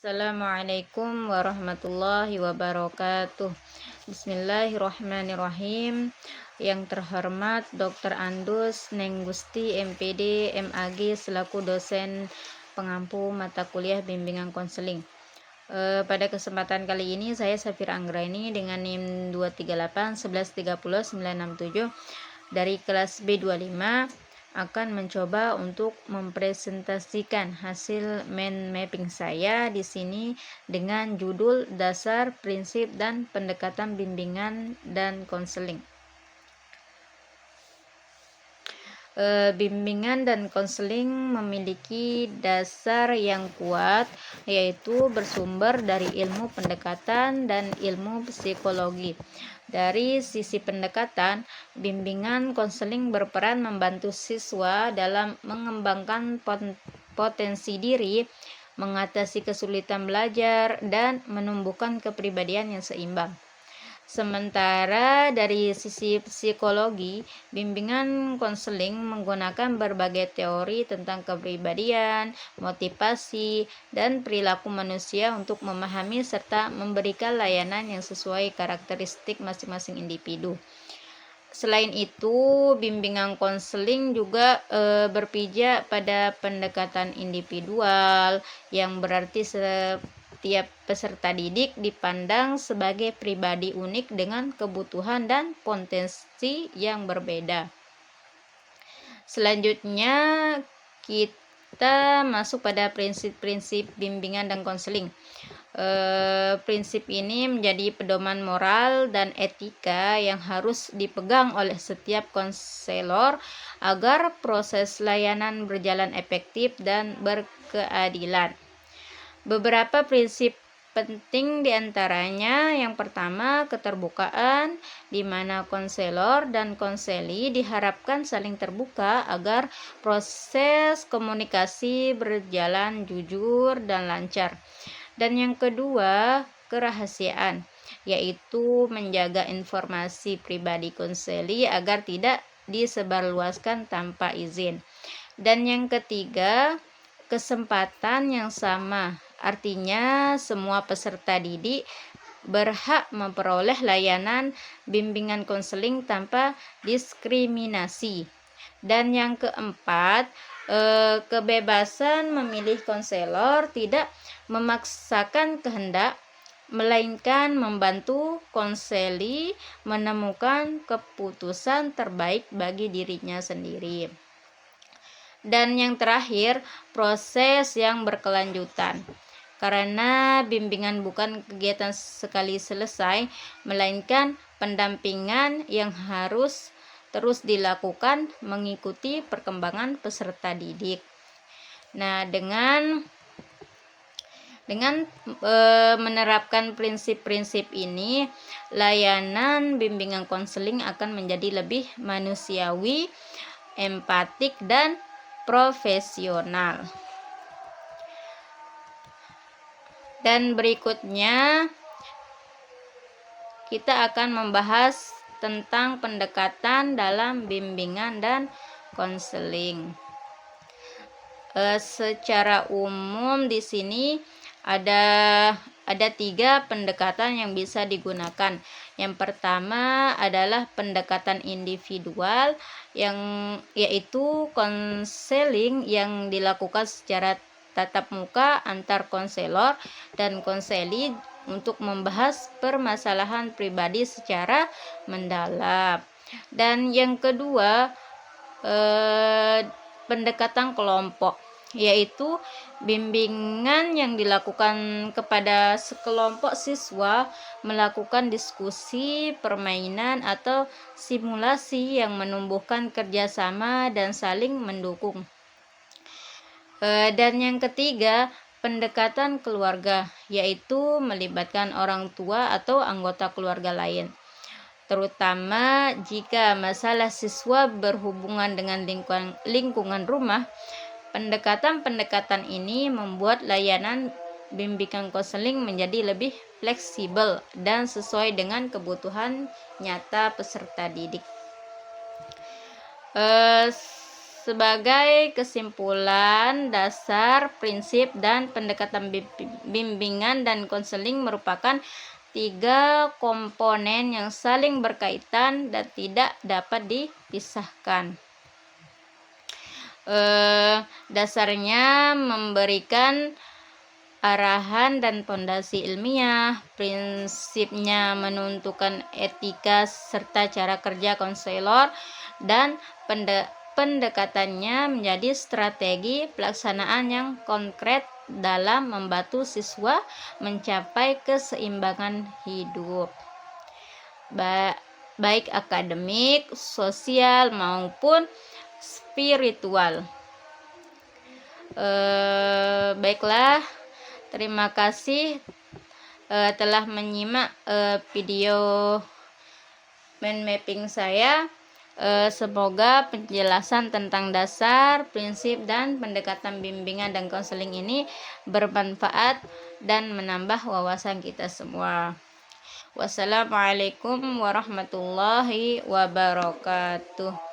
Assalamualaikum warahmatullahi wabarakatuh. Bismillahirrahmanirrahim. Yang terhormat Dr. Andus Neng Gusti MPD MAG selaku dosen pengampu mata kuliah bimbingan konseling. Pada kesempatan kali ini saya Safira Anggraini dengan NIM 238 1130 967 dari kelas B25 akan mencoba untuk mempresentasikan hasil mind mapping saya di sini dengan judul Dasar, Prinsip, dan Pendekatan Bimbingan dan Konseling. Bimbingan dan konseling memiliki dasar yang kuat, yaitu bersumber dari ilmu pendekatan dan ilmu psikologi. Dari sisi pendekatan, bimbingan konseling berperan membantu siswa dalam mengembangkan potensi diri, mengatasi kesulitan belajar, dan menumbuhkan kepribadian yang seimbang. Sementara dari sisi psikologi, bimbingan konseling menggunakan berbagai teori tentang kepribadian, motivasi, dan perilaku manusia untuk memahami serta memberikan layanan yang sesuai karakteristik masing-masing individu. Selain itu, bimbingan konseling juga berpijak pada pendekatan individual, yang berarti setiap peserta didik dipandang sebagai pribadi unik dengan kebutuhan dan potensi yang berbeda. Selanjutnya, kita masuk pada prinsip-prinsip bimbingan dan konseling. Prinsip ini menjadi pedoman moral dan etika yang harus dipegang oleh setiap konselor agar proses layanan berjalan efektif dan berkeadilan. Beberapa prinsip penting diantaranya, yang pertama, keterbukaan, di mana konselor dan konseli diharapkan saling terbuka agar proses komunikasi berjalan jujur dan lancar. Dan yang kedua, kerahasiaan, yaitu menjaga informasi pribadi konseli agar tidak disebarluaskan tanpa izin. Dan yang ketiga, kesempatan yang sama, artinya semua peserta didik berhak memperoleh layanan bimbingan konseling tanpa diskriminasi. Dan yang keempat, kebebasan memilih konselor, tidak memaksakan kehendak, melainkan membantu konseli menemukan keputusan terbaik bagi dirinya sendiri. Dan yang terakhir, proses yang berkelanjutan. Karena bimbingan bukan kegiatan sekali selesai, melainkan pendampingan yang harus terus dilakukan mengikuti perkembangan peserta didik. Nah, dengan menerapkan prinsip-prinsip ini, layanan bimbingan konseling akan menjadi lebih manusiawi, empatik, dan profesional. Dan berikutnya kita akan membahas tentang pendekatan dalam bimbingan dan konseling. Secara umum di sini ada 3 pendekatan yang bisa digunakan. Yang pertama adalah pendekatan individual, yang yaitu konseling yang dilakukan secara tatap muka antar konselor dan konseli untuk membahas permasalahan pribadi secara mendalam. Dan yang kedua, pendekatan kelompok, yaitu bimbingan yang dilakukan kepada sekelompok siswa melakukan diskusi, permainan, atau simulasi yang menumbuhkan kerjasama dan saling mendukung. Dan yang ketiga, pendekatan keluarga, yaitu melibatkan orang tua atau anggota keluarga lain, terutama jika masalah siswa berhubungan dengan lingkungan rumah. Pendekatan-pendekatan ini membuat layanan bimbingan konseling menjadi lebih fleksibel dan sesuai dengan kebutuhan nyata peserta didik. Sebagai kesimpulan, dasar, prinsip, dan pendekatan bimbingan dan konseling merupakan 3 komponen yang saling berkaitan dan tidak dapat dipisahkan. Dasarnya memberikan arahan dan fondasi ilmiah, prinsipnya menentukan etika serta cara kerja konselor, dan pendekatannya menjadi strategi pelaksanaan yang konkret dalam membantu siswa mencapai keseimbangan hidup, baik akademik, sosial, maupun spiritual. Baiklah, terima kasih telah menyimak video mind mapping saya. Semoga penjelasan tentang dasar, prinsip, dan pendekatan bimbingan dan konseling ini bermanfaat dan menambah wawasan kita semua. Wassalamualaikum warahmatullahi wabarakatuh.